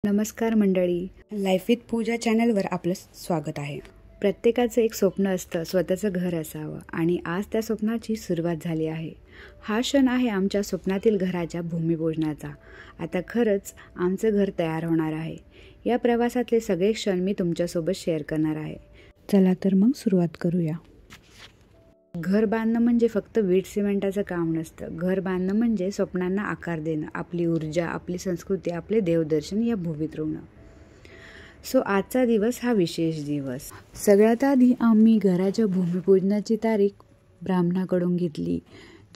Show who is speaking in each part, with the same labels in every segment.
Speaker 1: नमस्कार मंडळी, life with पूजा चॅनलवर आपलं स्वागत आहे. प्रत्येकाचं एक स्वप्न असतं, स्वतःचं घर असावं, आणि आज त्या स्वप्नाची सुरुवात झाली आहे. हा क्षण आहे आमच्या स्वप्नातील घराच्या भूमिपूजनाचा. आता खरंच आमचं घर तयार होणार आहे. या प्रवासातले सगळे क्षण मी तुमच्यासोबत शेअर करणार आहे. चला तर मग सुरुवात करूया. घर बांधणं म्हणजे फक्त वीट सिमेंटाचं काम नसतं. घर बांधणं म्हणजे स्वप्नांना आकार देणं, आपली ऊर्जा, आपली संस्कृती, आपले देवदर्शन या भूमीत रोवणं. आजचा दिवस हा विशेष दिवस. सगळ्यात आधी आम्ही घराच्या भूमिपूजनाची तारीख ब्राह्मणाकडून घेतली.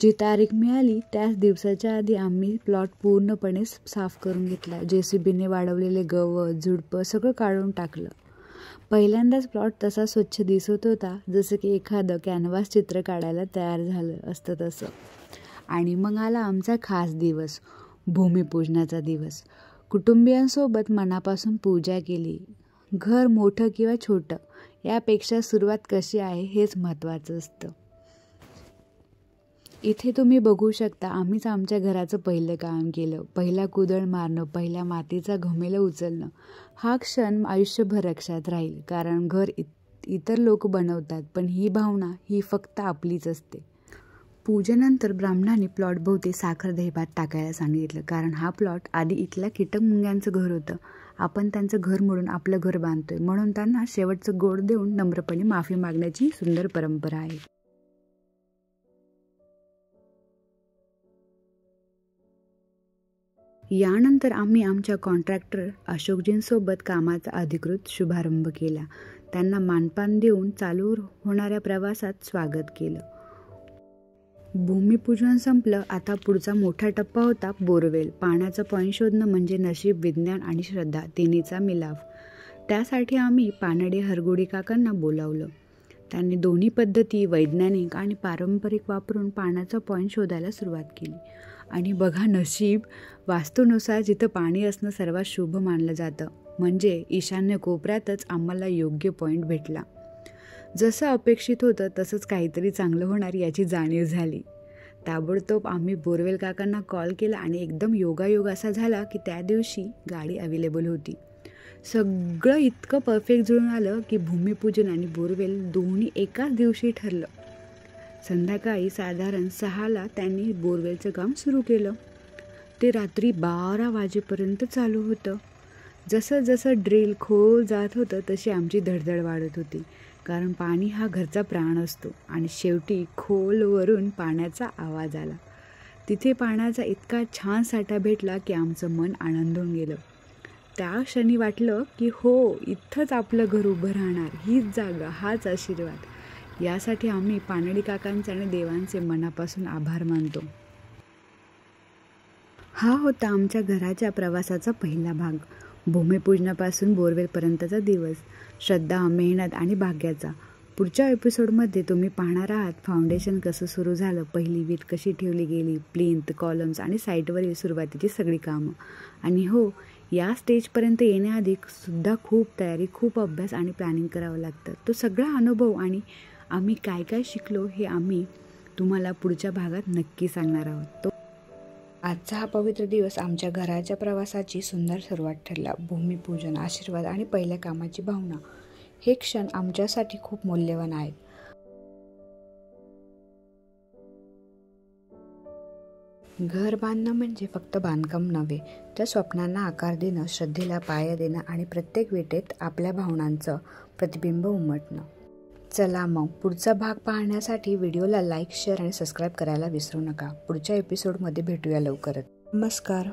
Speaker 1: जी तारीख मिळाली त्याच दिवसाच्या आधी आम्ही प्लॉट पूर्णपणे साफ करून घेतला. JCBने वाढवलेले गवत, झुडपं सगळं काढून टाकलं. पहिल्यांदाच प्लॉट तसा स्वच्छ दिसत होता, जसं की एखादं कॅनव्हास चित्र काढायला तयार झालं असतं तसं. आणि मग आला आमचा खास दिवस, भूमिपूजनाचा दिवस. कुटुंबियांसोबत मनापासून पूजा केली. घर मोठं किंवा छोटं यापेक्षा सुरुवात कशी आहे हेच महत्त्वाचं असतं. इथे तुम्ही बघू शकता, आम्हीच आमच्या घराचं पहिलं काम केलं. पहिला कुदळ मारणं, पहिल्या मातीचा घमेलं उचलणं. हा क्षण आयुष्यभर लक्षात राहील, कारण घर इतर लोक बनवतात, पण ही भावना ही फक्त आपलीच असते. पूजेनंतर ब्राह्मणाने प्लॉटभोवती साखर दहीभात टाकायला सांगितलं, कारण हा प्लॉट आधी इथल्या कीटक मुंग्यांचं घर होतं. आपण त्यांचं घर मोडून आपलं घर बांधतोय, म्हणून त्यांना शेवटचं गोड देऊन नम्रपणे माफी मागण्याची सुंदर परंपरा आहे. यानंतर आम्ही आमच्या कॉन्ट्रॅक्टर अशोकजींसोबत कामाचा अधिकृत शुभारंभ केला. त्यांना मानपान देऊन चालू होणाऱ्या प्रवासात स्वागत केलं. भूमिपूजन संपलं. आता पुढचा मोठा टप्पा होता बोरवेल. पाण्याचं पॉईंट शोधणं म्हणजे नशीब, विज्ञान आणि श्रद्धा तिन्हीचा मिलाफ. त्यासाठी आम्ही पानडे हरगुडी काकांना बोलावलं. त्यांनी दोन्ही पद्धती, वैज्ञानिक आणि पारंपरिक वापरून पाण्याचा पॉईंट शोधायला सुरुवात केली. आणि बघा नशीब, वास्तूनुसार जिथं पाणी असणं सर्वात शुभ मानलं जातं, म्हणजे ईशान्य कोपऱ्यातच आम्हाला योग्य पॉईंट भेटला. जसं अपेक्षित होतं तसंच काहीतरी चांगलं होणार याची जाणीव झाली. ताबडतोब आम्ही बोरवेल काकांना कॉल केला आणि एकदम योगायोग असा झाला की त्या दिवशी गाडी अवेलेबल होती. सगळं इतकं परफेक्ट जुळून आलं की भूमिपूजन आणि बोरवेल दोन्ही एकाच दिवशी ठरलं. संध्याकाळी साधारण 6ला त्यांनी बोरवेलचं काम सुरू केलं. ते रात्री 12 वाजेपर्यंत चालू होतं. जसं जसं ड्रिल खोल जात होतं तशी आमची धडधड वाढत होती, कारण पाणी हा घरचा प्राण असतो. आणि शेवटी खोलवरून पाण्याचा आवाज आला. तिथे पाण्याचा इतका छान साठा भेटला की आमचं मन आनंदून गेलं. त्या क्षणी वाटलं की हो, इथंच आपलं घर उभं राहणार, हीच जागा, हाच आशीर्वाद. यासाठी आम्ही पानडी काकांचे आणि देवांचे मनापासून आभार मानतो. हा होता आमच्या घराच्या प्रवासाचा पहिला भाग. भूमिपूजनापासून बोरवेलपर्यंतचा दिवस, श्रद्धा, मेहनत आणि भाग्याचा. पुढच्या एपिसोडमध्ये तुम्ही पाहणार आहात फाउंडेशन कसं सुरू झालं, पहिली वीट कशी ठेवली गेली, प्लिंथ, कॉलम्स आणि साईटवरील सुरुवातीची सगळी कामं. आणि हो, या स्टेजपर्यंत येण्याआधी सुद्धा खूप तयारी, खूप अभ्यास आणि प्लॅनिंग करावं लागतं. तो सगळा अनुभव आणि आम्ही काय काय शिकलो हे आम्ही तुम्हाला पुढच्या भागात नक्की सांगणार आहोत. आजचा हा पवित्र दिवस आमच्या घराच्या प्रवासाची सुंदर सुरुवात ठरला. भूमिपूजन, आशीर्वाद आणि पहिल्या कामाची भावना हे क्षण आमच्यासाठी खूप मौल्यवान आहेत. घर बांधणं म्हणजे फक्त बांधकाम नव्हे, तर स्वप्नांना आकार देणं, श्रद्धेला पाया देणं आणि प्रत्येक विटेत आपल्या भावनांचं प्रतिबिंब उमटणं. चला मग पुढचा भाग पाहण्यासाठी व्हिडिओला लाईक, शेअर आणि सबस्क्राईब करायला विसरू नका. पुढच्या एपिसोडमध्ये भेटूया लवकरच. नमस्कार.